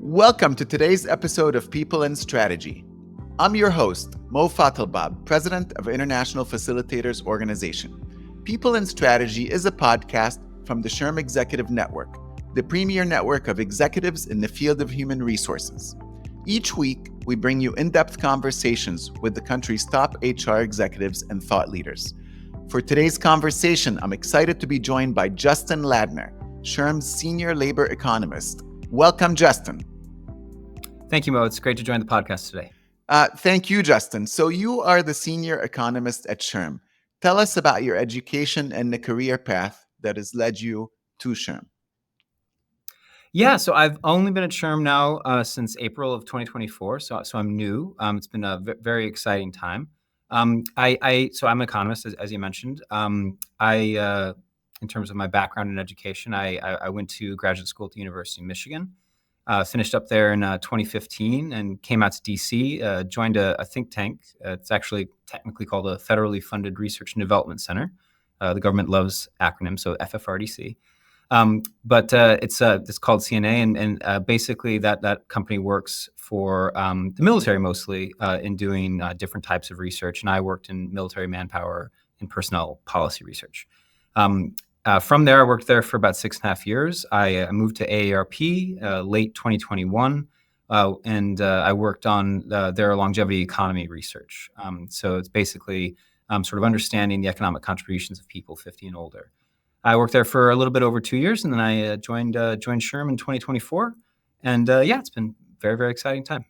Welcome to today's episode of People and Strategy. I'm your host, Mo Fatalbab, President of International Facilitators Organization. People and Strategy is a podcast from the SHRM Executive Network, the premier network of executives in the field of human resources. Each week, we bring you in-depth conversations with the country's top HR executives and thought leaders. For today's conversation, I'm excited to be joined by Justin Ladner, SHRM's Senior Labor Economist. Welcome, Justin. Thank you, Mo. It's great to join the podcast today. Thank you, Justin. So you are the Senior Economist at SHRM. Tell us about your education and the career path that has led you to SHRM. Yeah, so I've only been at SHRM now since April of 2024, so I'm new. It's been a very exciting time. So I'm an economist, as you mentioned. In terms of my background in education, I went to graduate school at the University of Michigan, finished up there in 2015 and came out to DC, joined a think tank. It's actually technically called a Federally Funded Research and Development Center. The government loves acronyms, so FFRDC. But it's called CNA, and basically that company works for the military mostly in doing different types of research. And I worked in military manpower and personnel policy research. From there, I worked there for about 6.5 years. I moved to AARP late 2021, and I worked on their longevity economy research. So it's basically sort of understanding the economic contributions of people 50 and older. I worked there for a little bit over 2 years, and then I joined SHRM in 2024. And it's been a very, very exciting time.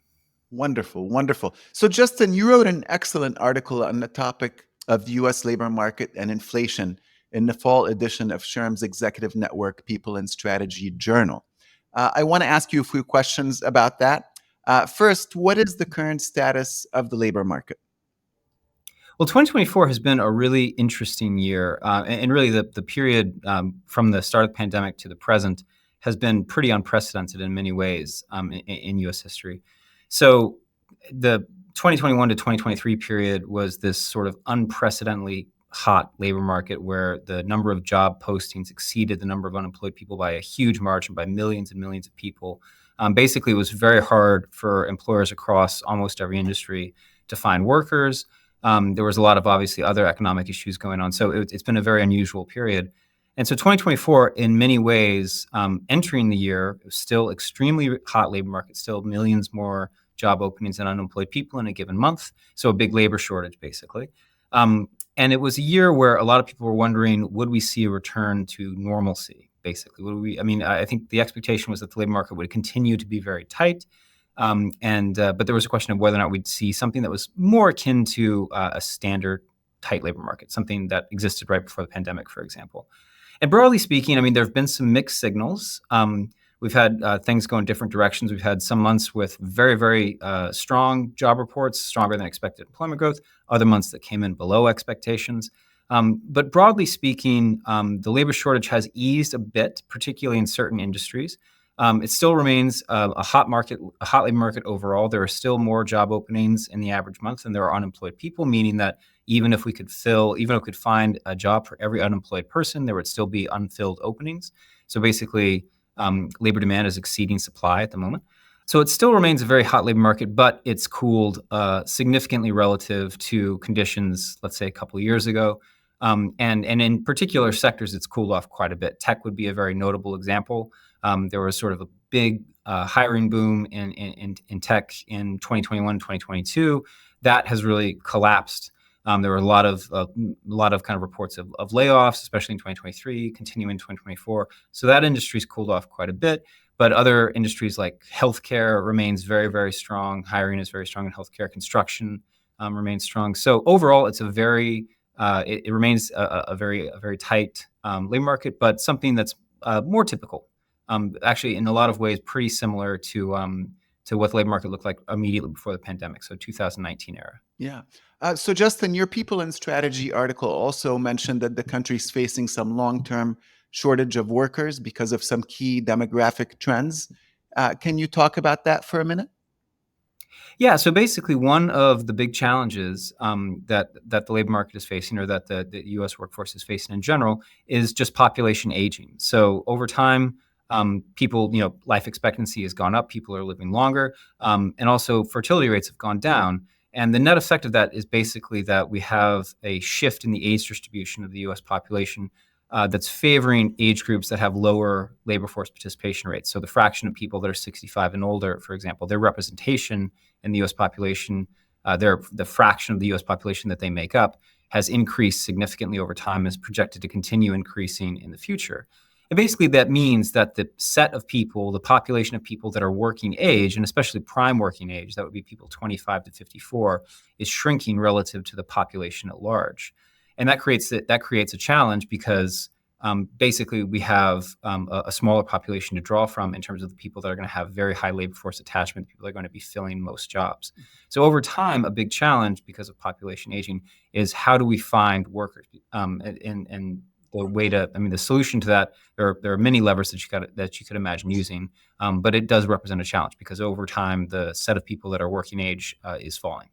Wonderful, wonderful. So Justin, you wrote an excellent article on the topic of the U.S. labor market and inflation in the fall edition of SHRM's Executive Network People and Strategy Journal. I want to ask you a few questions about that. First, what is the current status of the labor market? Well, 2024 has been a really interesting year, and really the period from the start of the pandemic to the present has been pretty unprecedented in many ways in U.S. history. So the 2021 to 2023 period was this sort of unprecedentedly hot labor market where the number of job postings exceeded the number of unemployed people by a huge margin, by millions and millions of people. Basically, it was very hard for employers across almost every industry to find workers. There was a lot of obviously other economic issues going on. So it's been a very unusual period. And so 2024, in many ways, entering the year, it was still extremely hot labor market, still millions more job openings than unemployed people in a given month. So a big labor shortage, basically. And it was a year where a lot of people were wondering, would we see a return to normalcy, basically? I think the expectation was that the labor market would continue to be very tight. But there was a question of whether or not we'd see something that was more akin to a standard tight labor market, something that existed right before the pandemic, for example. And broadly speaking, there have been some mixed signals. We've had things go in different directions. We've had some months with very, very strong job reports, stronger than expected employment growth, other months that came in below expectations. But broadly speaking, the labor shortage has eased a bit, particularly in certain industries. It still remains a hot labor market overall. There are still more job openings in the average month than there are unemployed people, meaning that even if we could find a job for every unemployed person, there would still be unfilled openings. So basically, labor demand is exceeding supply at the moment. So it still remains a very hot labor market, but it's cooled significantly relative to conditions, let's say, a couple of years ago. And in particular sectors, it's cooled off quite a bit. Tech would be a very notable example. There was sort of a big hiring boom in tech in 2021, 2022. That has really collapsed. There were a lot of kind of reports of layoffs, especially in 2023, continuing in 2024. So that industry's cooled off quite a bit. But other industries like healthcare remains very, very strong. Hiring is very strong in healthcare. Construction remains strong. So overall, it's it remains a very tight labor market, but something that's more typical. Actually, in a lot of ways, pretty similar to what the labor market looked like immediately before the pandemic, so 2019 era. Yeah. So Justin, your People and Strategy article also mentioned that the country's facing some long-term shortage of workers because of some key demographic trends. Can you talk about that for a minute? Yeah, so basically one of the big challenges that the labor market is facing, or that the U.S. workforce is facing in general, is just population aging. So over time, People, life expectancy has gone up. People are living longer, and also fertility rates have gone down. And the net effect of that is basically that we have a shift in the age distribution of the U.S. population that's favoring age groups that have lower labor force participation rates. So the fraction of people that are 65 and older, for example, their representation in the U.S. population, the fraction of the U.S. population that they make up, has increased significantly over time and is projected to continue increasing in the future. And basically, that means that the set of people, the population of people that are working age, and especially prime working age, that would be people 25 to 54, is shrinking relative to the population at large. And that creates a challenge because basically we have a smaller population to draw from in terms of the people that are going to have very high labor force attachment, people that are going to be filling most jobs. So over time, a big challenge because of population aging is how do we find workers? And the way to, the solution to that, there are many levers that you could imagine using, but it does represent a challenge because over time, the set of people that are working age is falling,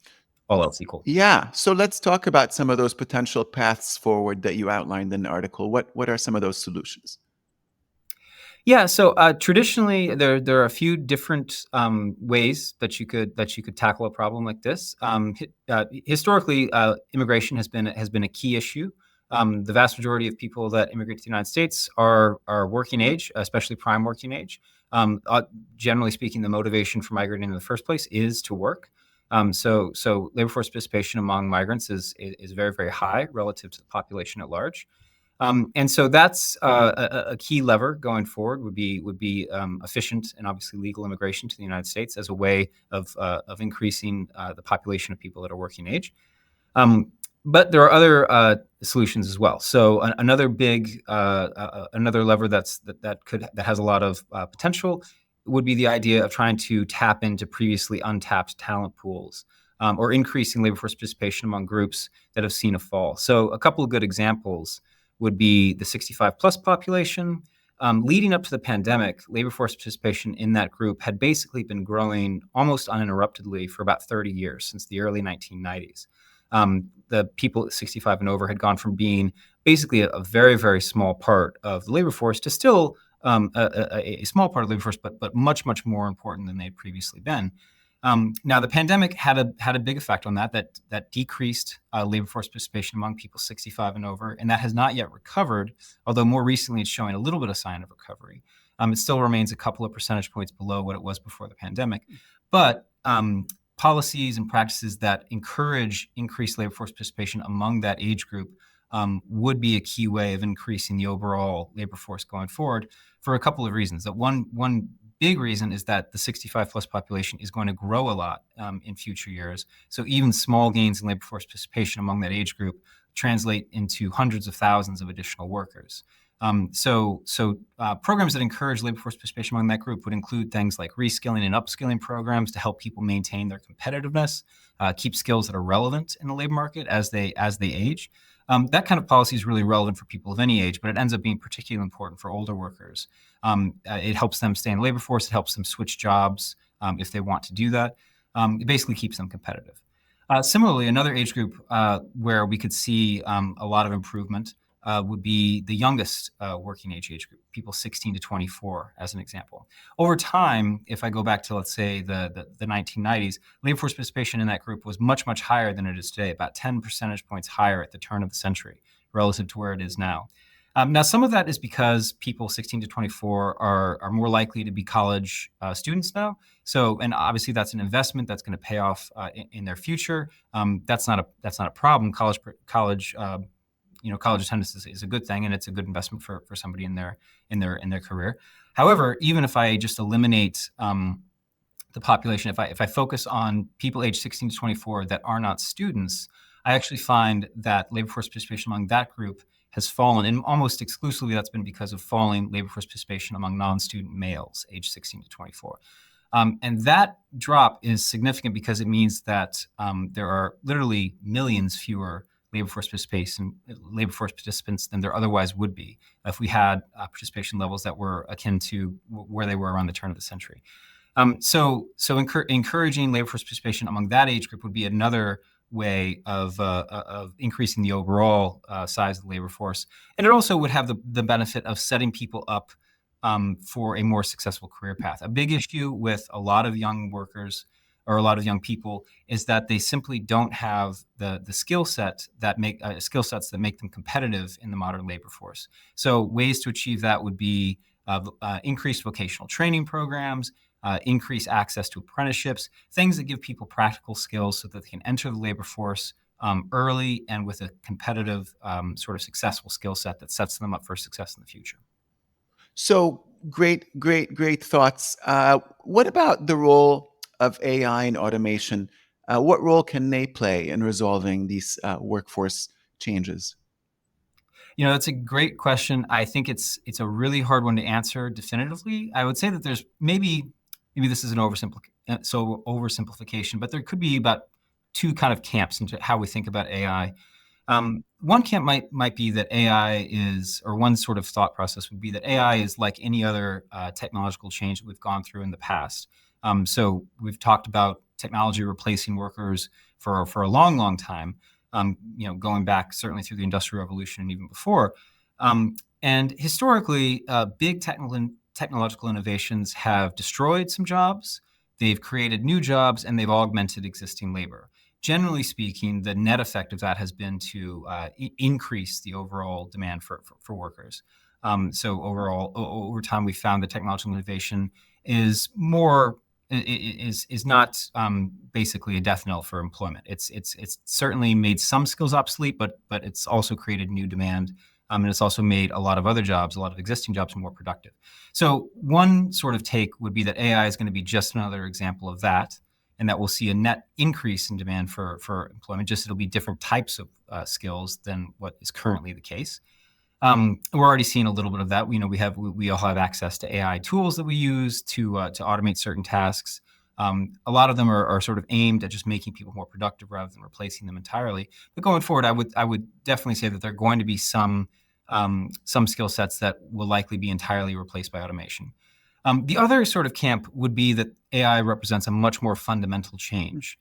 all else equal. Yeah. So let's talk about some of those potential paths forward that you outlined in the article. What are some of those solutions? Yeah, so traditionally there are a few different ways that you could tackle a problem like this. Historically, immigration has been a key issue. The vast majority of people that immigrate to the United States are working age, especially prime working age. Generally speaking, the motivation for migrating in the first place is to work. So labor force participation among migrants is very, very high relative to the population at large. And so that's a key lever going forward would be efficient and obviously legal immigration to the United States as a way of increasing the population of people that are working age. But there are other solutions as well. So another big another lever that has a lot of potential would be the idea of trying to tap into previously untapped talent pools or increasing labor force participation among groups that have seen a fall. So a couple of good examples would be the 65 plus population. Leading up to the pandemic, labor force participation in that group had basically been growing almost uninterruptedly for about 30 years, since the early 1990s. The people at 65 and over had gone from being basically a very, very small part of the labor force to still a small part of the labor force, but much, much more important than they had previously been. Now, the pandemic had a big effect on that decreased labor force participation among people 65 and over, and that has not yet recovered, although more recently it's showing a little bit of sign of recovery. It still remains a couple of percentage points below what it was before the pandemic, but policies and practices that encourage increased labor force participation among that age group would be a key way of increasing the overall labor force going forward for a couple of reasons. That one big reason is that the 65 plus population is going to grow a lot in future years. So even small gains in labor force participation among that age group translate into hundreds of thousands of additional workers. So programs that encourage labor force participation among that group would include things like reskilling and upskilling programs to help people maintain their competitiveness, keep skills that are relevant in the labor market as they age. That kind of policy is really relevant for people of any age, but it ends up being particularly important for older workers. It helps them stay in the labor force. It helps them switch jobs if they want to do that. It basically keeps them competitive. Similarly, another age group where we could see a lot of improvement would be the youngest working age group, people 16 to 24, as an example. Over time, if I go back to, let's say, the 1990s, labor force participation in that group was much, much higher than it is today, about 10 percentage points higher at the turn of the century relative to where it is now. Now, some of that is because people 16 to 24 are more likely to be college students now. So, and obviously that's an investment that's going to pay off in their future. That's not a problem. College attendance is a good thing, and it's a good investment for somebody in their career. However, even if I just eliminate the population, if I focus on people aged 16 to 24 that are not students, I actually find that labor force participation among that group has fallen, and almost exclusively that's been because of falling labor force participation among non-student males aged 16 to 24. And that drop is significant because it means that there are literally millions fewer labor force participants than there otherwise would be if we had participation levels that were akin to where they were around the turn of the century. So encouraging labor force participation among that age group would be another way of increasing the overall size of the labor force. And it also would have the benefit of setting people up for a more successful career path. A big issue with a lot of young workers or a lot of young people is that they simply don't have the skill sets that make them competitive in the modern labor force. So ways to achieve that would be increased vocational training programs, increase access to apprenticeships, things that give people practical skills so that they can enter the labor force early and with a competitive sort of successful skill set that sets them up for success in the future. So great thoughts. What about the role of AI and automation? What role can they play in resolving these workforce changes? That's a great question. I think it's a really hard one to answer definitively. I would say that there's maybe this is an oversimplification, but there could be about two kind of camps into how we think about AI. One camp might be that AI is, or one sort of thought process would be that AI is like any other technological change that we've gone through in the past. So we've talked about technology replacing workers for a long time. Going back certainly through the Industrial Revolution and even before. And historically, big technological innovations have destroyed some jobs, they've created new jobs, and they've augmented existing labor. Generally speaking, the net effect of that has been to increase the overall demand for workers. So overall, over time, we found that technological innovation is not basically a death knell for employment. It's certainly made some skills obsolete, but it's also created new demand, and it's also made a lot of existing jobs more productive. So one sort of take would be that AI is going to be just another example of that, and that we'll see a net increase in demand for employment. Just it'll be different types of skills than what is currently the case. We're already seeing a little bit of that. We all have access to AI tools that we use to automate certain tasks. A lot of them are sort of aimed at just making people more productive rather than replacing them entirely. But going forward, I would definitely say that there are going to be some skill sets that will likely be entirely replaced by automation. The other sort of camp would be that AI represents a much more fundamental change,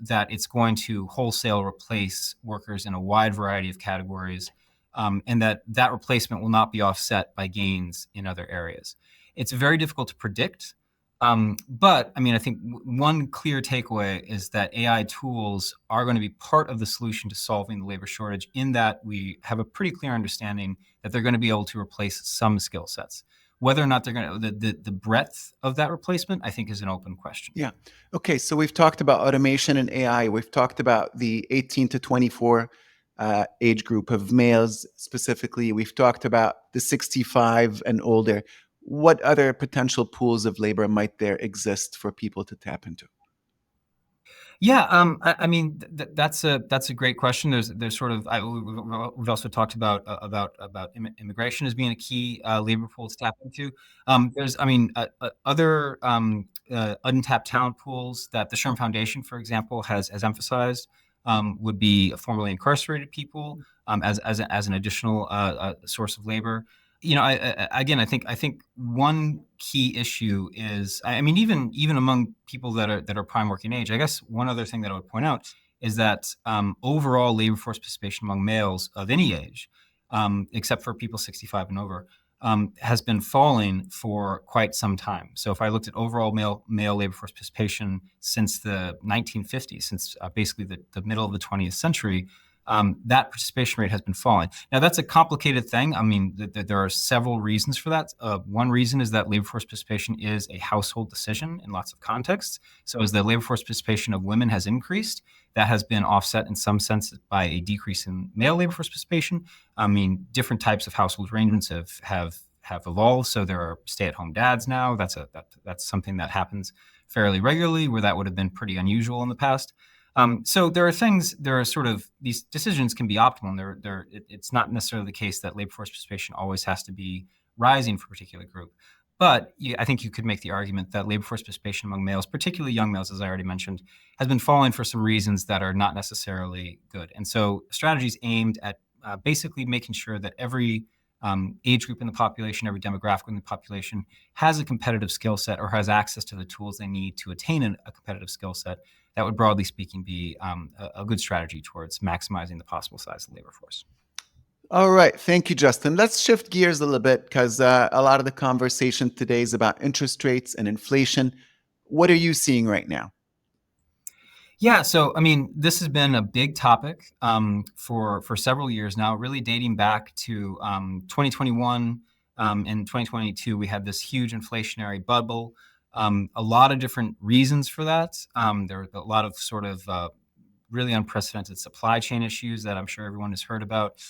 that it's going to wholesale replace workers in a wide variety of categories. And that replacement will not be offset by gains in other areas. It's very difficult to predict, but I think one clear takeaway is that AI tools are going to be part of the solution to solving the labor shortage, in that we have a pretty clear understanding that they're going to be able to replace some skill sets. Whether or not they're going to, the breadth of that replacement, I think, is an open question. Yeah. Okay. So we've talked about automation and AI. We've talked about the 18 to 24 age group of males specifically. We've talked about the 65 and older. What other potential pools of labor might there exist for people to tap into? Yeah, that's a great question. There's sort of we've also talked about immigration as being a key labor pool to tap into. There's other untapped talent pools that the SHRM Foundation, for example, has emphasized, would be formerly incarcerated people as an additional source of labor. I think one key issue is, even among people that are prime working age, I guess one other thing that I would point out is that overall labor force participation among males of any age, except for people 65 and over, has been falling for quite some time. So if I looked at overall male labor force participation since the 1950s, since basically the middle of the 20th century, that participation rate has been falling. Now, that's a complicated thing. There are several reasons for that. One reason is that labor force participation is a household decision in lots of contexts. So as the labor force participation of women has increased, that has been offset in some sense by a decrease in male labor force participation. Different types of household arrangements have evolved. So there are stay-at-home dads now. That's something that happens fairly regularly, where that would have been pretty unusual in the past. So these decisions can be optimal. It's not necessarily the case that labor force participation always has to be rising for a particular group. But I think you could make the argument that labor force participation among males, particularly young males, as I already mentioned, has been falling for some reasons that are not necessarily good. And so strategies aimed at basically making sure that every age group in the population, every demographic in the population has a competitive skill set or has access to the tools they need to attain a competitive skill set, that would, broadly speaking, be a good strategy towards maximizing the possible size of the labor force. All right. Thank you, Justin. Let's shift gears a little bit because a lot of the conversation today is about interest rates and inflation. What are you seeing right now? Yeah, so I mean, this has been a big topic for several years now, really dating back to 2021 and 2022. We had this huge inflationary bubble. A lot of different reasons for that. There were a lot of sort of really unprecedented supply chain issues that I'm sure everyone has heard about.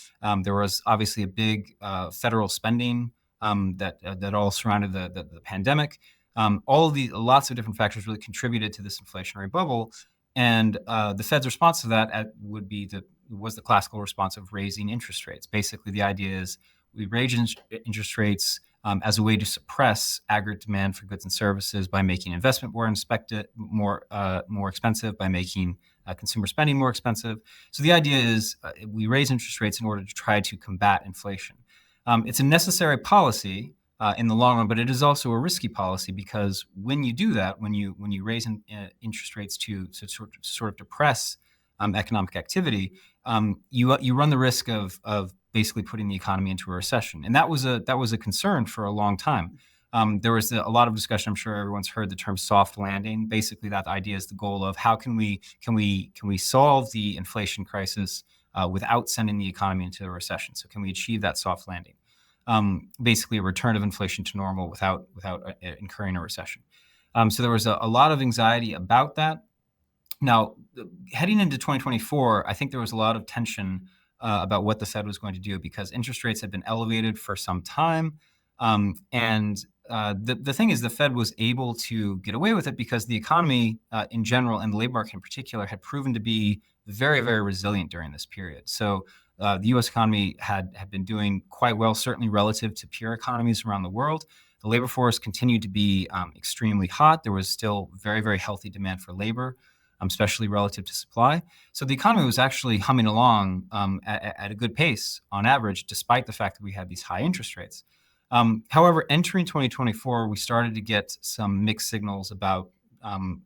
There was obviously a big federal spending that all surrounded the pandemic. All of the lots of different factors really contributed to this inflationary bubble, and the Fed's response to that was the classical response of raising interest rates. Basically, the idea is we raise interest rates as a way to suppress aggregate demand for goods and services by making investment more expensive, by making consumer spending more expensive. So the idea is we raise interest rates in order to try to combat inflation. It's a necessary policy in the long run, but it is also a risky policy because when you do that, when you raise interest rates to sort of depress economic activity, you run the risk of basically putting the economy into a recession, and that was a concern for a long time. There was a lot of discussion. I'm sure everyone's heard the term soft landing. Basically, that idea is the goal of how can we solve the inflation crisis without sending the economy into a recession. So can we achieve that soft landing? Basically, a return of inflation to normal without incurring a recession. So there was a lot of anxiety about that. Now, heading into 2024, I think there was a lot of tension about what the Fed was going to do because interest rates had been elevated for some time. And the thing is, the Fed was able to get away with it because the economy in general and the labor market in particular had proven to be very, very resilient during this period. So the U.S. economy had been doing quite well, certainly relative to peer economies around the world. The labor force continued to be extremely hot. There was still very, very healthy demand for labor, especially relative to supply. So the economy was actually humming along at a good pace on average, despite the fact that we had these high interest rates. However, entering 2024, we started to get some mixed signals about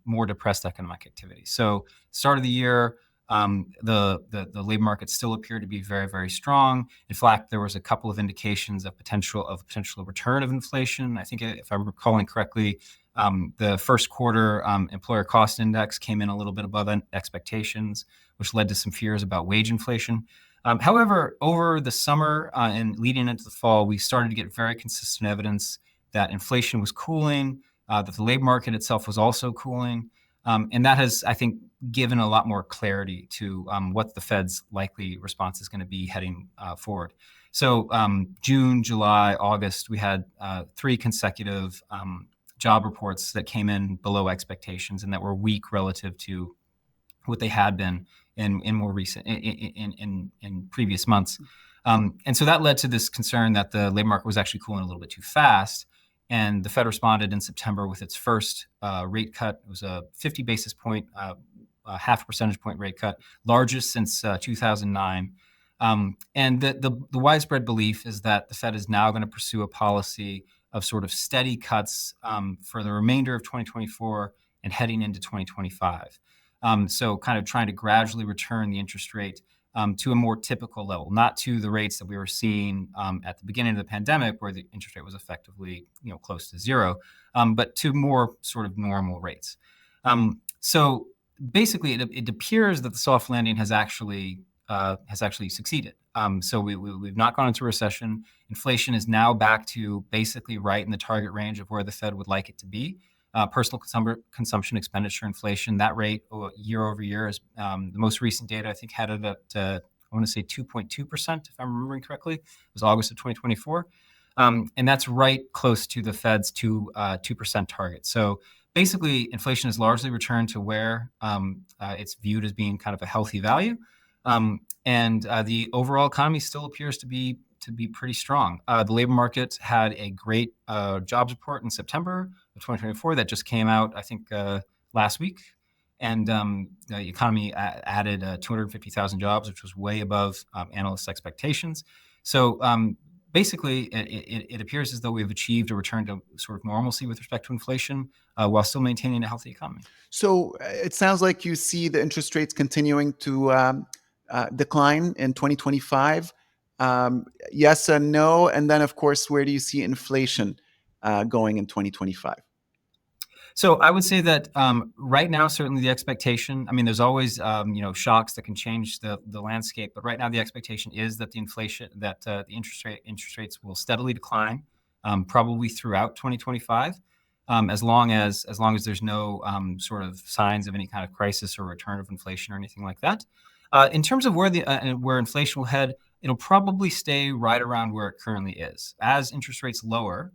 more depressed economic activity. So, start of the year, the labor market still appeared to be very, very strong. In fact, there was a couple of indications of potential return of inflation. I think, if I'm recalling correctly, the first quarter employer cost index came in a little bit above expectations, which led to some fears about wage inflation. However, over the summer and leading into the fall, we started to get very consistent evidence that inflation was cooling, that the labor market itself was also cooling. And that has, I think, given a lot more clarity to what the Fed's likely response is going to be heading forward. So June, July, August, we had 3 consecutive job reports that came in below expectations and that were weak relative to what they had been in more recent in previous months. And so that led to this concern that the labor market was actually cooling a little bit too fast. And the Fed responded in September with its first rate cut. It was a 50 basis point, half a percentage point rate cut, largest since 2009. And the widespread belief is that the Fed is now going to pursue a policy of sort of steady cuts for the remainder of 2024 and heading into 2025. So kind of trying to gradually return the interest rate to a more typical level, not to the rates that we were seeing at the beginning of the pandemic, where the interest rate was effectively close to zero, but to more sort of normal rates. So basically, it appears that the soft landing has actually succeeded. So we've not gone into recession. Inflation is now back to basically right in the target range of where the Fed would like it to be. Personal consumption expenditure inflation, that rate year over year is the most recent data, I think, had it at, I want to say 2.2%, if I'm remembering correctly. It was August of 2024. And that's right close to the Fed's 2% target. So basically, inflation has largely returned to where it's viewed as being kind of a healthy value. And the overall economy still appears to be pretty strong. The labor market had a great jobs report in September of 2024 that just came out, I think, last week. And the economy added 250,000 jobs, which was way above analysts' expectations. So basically, it appears as though we've achieved a return to sort of normalcy with respect to inflation while still maintaining a healthy economy. So it sounds like you see the interest rates continuing to decline in 2025. Yes and no. And then, of course, where do you see inflation going in 2025? So I would say that right now, certainly the expectation. I mean, there's always shocks that can change the landscape, but right now the expectation is that the interest rates will steadily decline, probably throughout 2025, as long as there's no sort of signs of any kind of crisis or return of inflation or anything like that. In terms of where inflation will head, it'll probably stay right around where it currently is. As interest rates lower,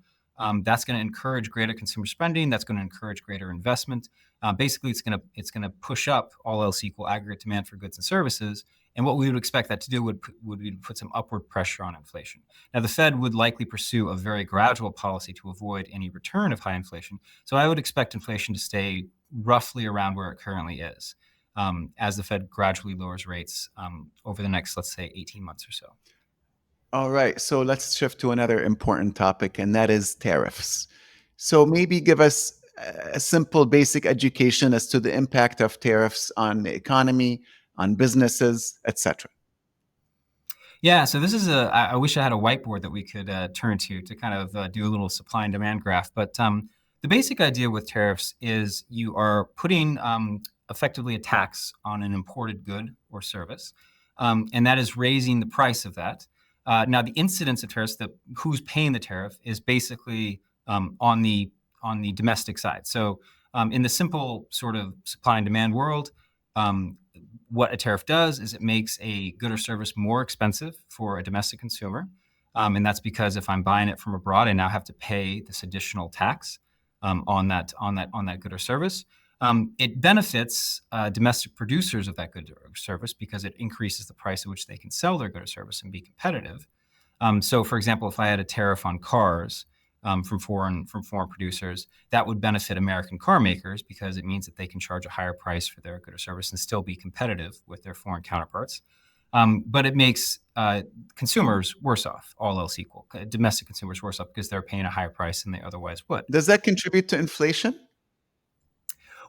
that's going to encourage greater consumer spending. That's going to encourage greater investment. Basically, it's going to push up, all else equal, aggregate demand for goods and services. And what we would expect that to do would be to put some upward pressure on inflation. Now, the Fed would likely pursue a very gradual policy to avoid any return of high inflation. So I would expect inflation to stay roughly around where it currently is, as the Fed gradually lowers rates over the next, let's say, 18 months or so. All right, so let's shift to another important topic, and that is tariffs. So maybe give us a simple, basic education as to the impact of tariffs on the economy, on businesses, etc. Yeah, so this is I wish I had a whiteboard that we could turn to kind of do a little supply and demand graph. But the basic idea with tariffs is you are putting effectively a tax on an imported good or service, and that is raising the price of that. Now, the incidence of tariffs, who's paying the tariff, is basically on the domestic side. So, in the simple sort of supply and demand world, what a tariff does is it makes a good or service more expensive for a domestic consumer, and that's because if I'm buying it from abroad, I now have to pay this additional tax on that good or service. It benefits domestic producers of that good or service because it increases the price at which they can sell their good or service and be competitive. So, for example, if I had a tariff on cars from foreign producers, that would benefit American car makers because it means that they can charge a higher price for their good or service and still be competitive with their foreign counterparts. But it makes consumers worse off, all else equal. Domestic consumers worse off because they're paying a higher price than they otherwise would. Does that contribute to inflation?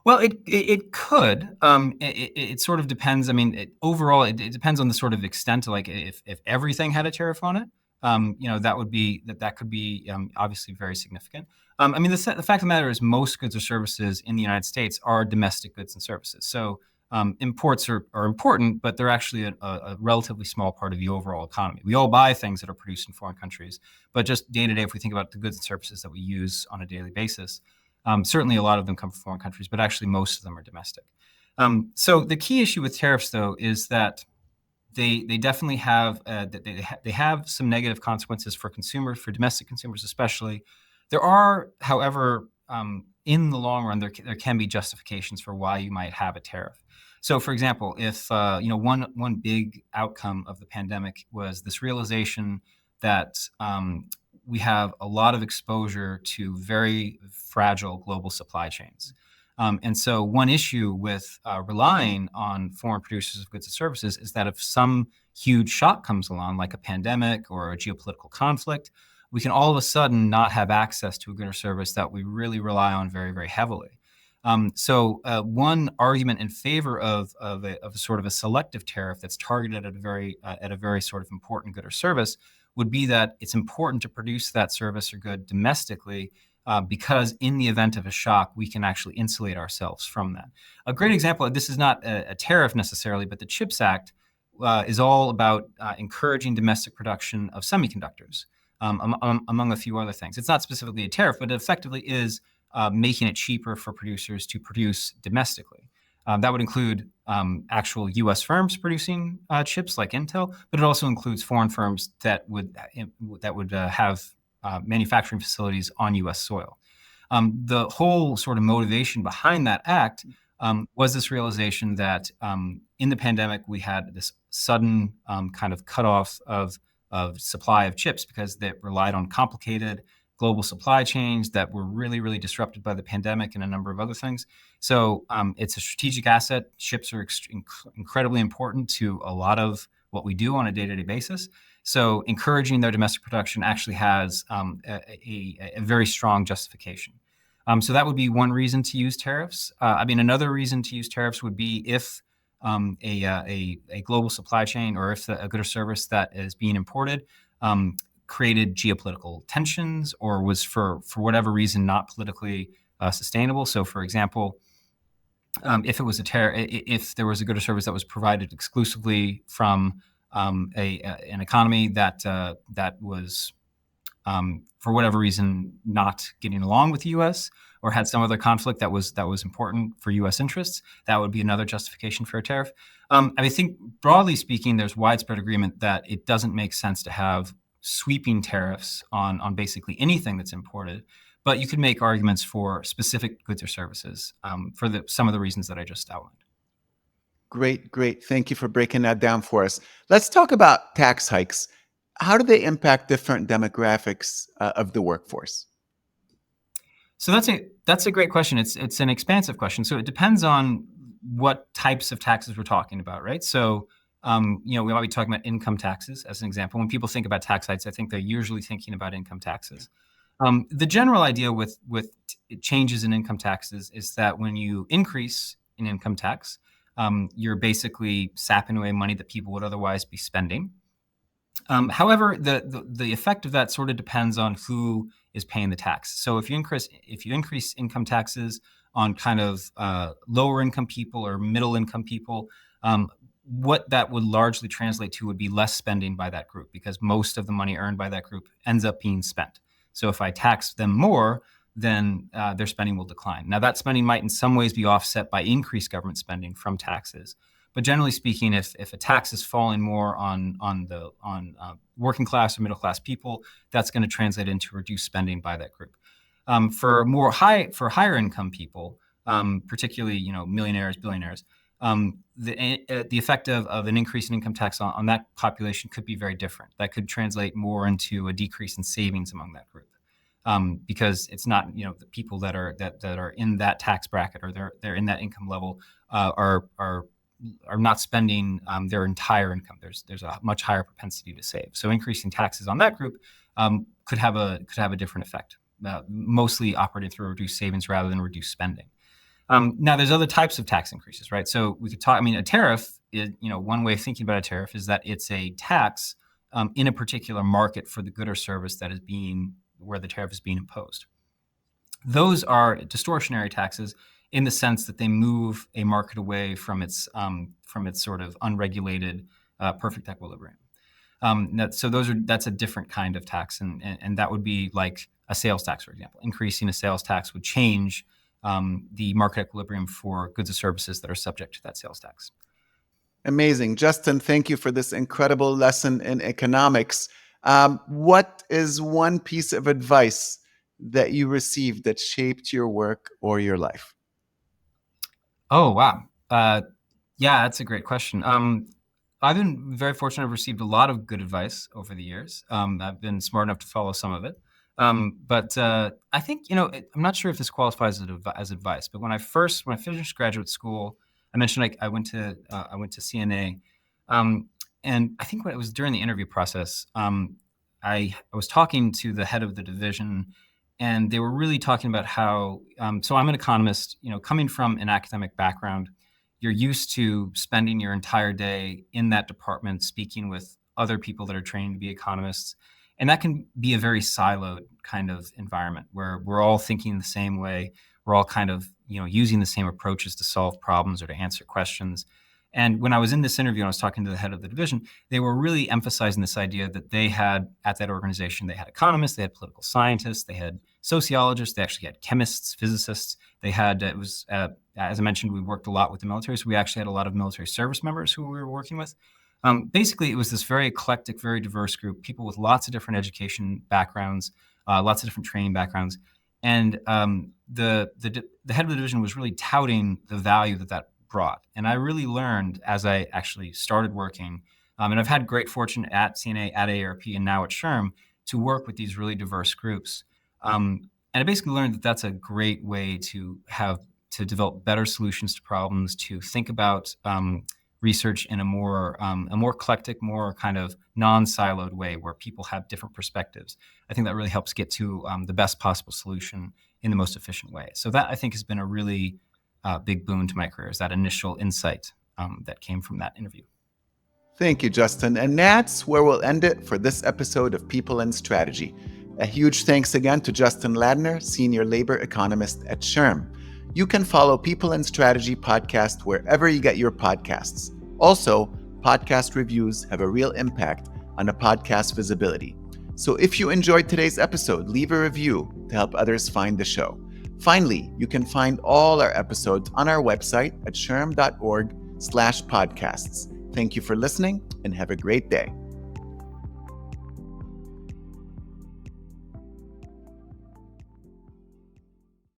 Well, it could. It sort of depends. I mean, overall, it depends on the sort of extent. Like if everything had a tariff on it, that could be obviously very significant. I mean, the fact of the matter is most goods or services in the United States are domestic goods and services. So imports are important, but they're actually a relatively small part of the overall economy. We all buy things that are produced in foreign countries, but just day to day, if we think about the goods and services that we use on a daily basis, certainly a lot of them come from foreign countries, but actually most of them are domestic. So the key issue with tariffs, though, is that they definitely have they have some negative consequences for consumers, for domestic consumers especially. There are, however, in the long run, there can be justifications for why you might have a tariff. So, for example, if one big outcome of the pandemic was this realization that we have a lot of exposure to very fragile global supply chains. And so one issue with relying on foreign producers of goods and services is that if some huge shock comes along, like a pandemic or a geopolitical conflict, we can all of a sudden not have access to a good or service that we really rely on very, very heavily. So one argument in favor of a sort of a selective tariff that's targeted at a very sort of important good or service would be that it's important to produce that service or good domestically because in the event of a shock, we can actually insulate ourselves from that. A great example, this is not a tariff necessarily, but the CHIPS Act is all about encouraging domestic production of semiconductors, among a few other things. It's not specifically a tariff, but it effectively is making it cheaper for producers to produce domestically. That would include actual U.S. firms producing chips like Intel, but it also includes foreign firms that would have manufacturing facilities on U.S. soil. The whole sort of motivation behind that act was this realization that in the pandemic we had this sudden kind of cutoff of supply of chips because they relied on complicated global supply chains that were really, really disrupted by the pandemic and a number of other things. So it's a strategic asset. Chips are incredibly important to a lot of what we do on a day-to-day basis. So encouraging their domestic production actually has a very strong justification. So that would be one reason to use tariffs. I mean, another reason to use tariffs would be if a global supply chain, or if a good or service that is being imported created geopolitical tensions or was for whatever reason not politically sustainable. So, for example, if it was if there was a good or service that was provided exclusively from an economy that was for whatever reason not getting along with the U.S. or had some other conflict that was important for U.S. interests, that would be another justification for a tariff. I think broadly speaking, there's widespread agreement that it doesn't make sense to have sweeping tariffs on basically anything that's imported. But you could make arguments for specific goods or services for some of the reasons that I just outlined. Great, great. Thank you for breaking that down for us. Let's talk about tax hikes. How do they impact different demographics of the workforce? So that's a great question. It's an expansive question. So it depends on what types of taxes we're talking about, right? So we might be talking about income taxes as an example. When people think about tax hikes, I think they're usually thinking about income taxes. The general idea with changes in income taxes is that when you increase in income tax, you're basically sapping away money that people would otherwise be spending. However, the effect of that sort of depends on who is paying the tax. So if you increase income taxes on kind of lower income people or middle income people, what that would largely translate to would be less spending by that group, because most of the money earned by that group ends up being spent. So if I tax them more, then their spending will decline. Now, that spending might in some ways be offset by increased government spending from taxes. But generally speaking, if a tax is falling more on working class or middle class people, that's going to translate into reduced spending by that group. For higher income people, particularly millionaires, billionaires, the effect of an increase in income tax on that population could be very different. That could translate more into a decrease in savings among that group, because it's not the people that are in that tax bracket or they're in that income level are not spending their entire income. There's a much higher propensity to save. So increasing taxes on that group could have a different effect, mostly operated through reduced savings rather than reduced spending. Now, there's other types of tax increases, right? So we could talk. A tariff is, one way of thinking about a tariff is that it's a tax in a particular market for the good or service that is where the tariff is being imposed. Those are distortionary taxes in the sense that they move a market away from its sort of unregulated perfect equilibrium. That's a different kind of tax, and that would be like a sales tax, for example. Increasing a sales tax would change the market equilibrium for goods and services that are subject to that sales tax. Amazing. Justin, thank you for this incredible lesson in economics. What is one piece of advice that you received that shaped your work or your life? Oh, wow. Yeah, that's a great question. I've been very fortunate. I've received a lot of good advice over the years. I've been smart enough to follow some of it. But I think, I'm not sure if this qualifies as advice, but when I finished graduate school, I mentioned I went to CNA. And I think when it was during the interview process, I was talking to the head of the division, and they were really talking about how, so I'm an economist, coming from an academic background, you're used to spending your entire day in that department speaking with other people that are trained to be economists. And that can be a very siloed kind of environment where we're all thinking the same way. We're all kind of, using the same approaches to solve problems or to answer questions. And when I was in this interview and I was talking to the head of the division, they were really emphasizing this idea that they had at that organization, they had economists, they had political scientists, they had sociologists, they actually had chemists, physicists. They had, as I mentioned, we worked a lot with the military. So we actually had a lot of military service members who we were working with. Basically, it was this very eclectic, very diverse group, people with lots of different education backgrounds, lots of different training backgrounds. And the head of the division was really touting the value that brought. And I really learned as I actually started working, and I've had great fortune at CNA, at AARP, and now at SHRM to work with these really diverse groups. And I basically learned that that's a great way to develop better solutions to problems, to think about research in a more eclectic, more kind of non-siloed way where people have different perspectives. I think that really helps get to the best possible solution in the most efficient way. So that, I think, has been a really big boon to my career, is that initial insight that came from that interview. Thank you, Justin. And that's where we'll end it for this episode of People and Strategy. A huge thanks again to Justin Ladner, Senior Labor Economist at SHRM. You can follow People and Strategy podcast wherever you get your podcasts. Also, podcast reviews have a real impact on a podcast visibility. So if you enjoyed today's episode, leave a review to help others find the show. Finally, you can find all our episodes on our website at shrm.org/podcasts. Thank you for listening and have a great day.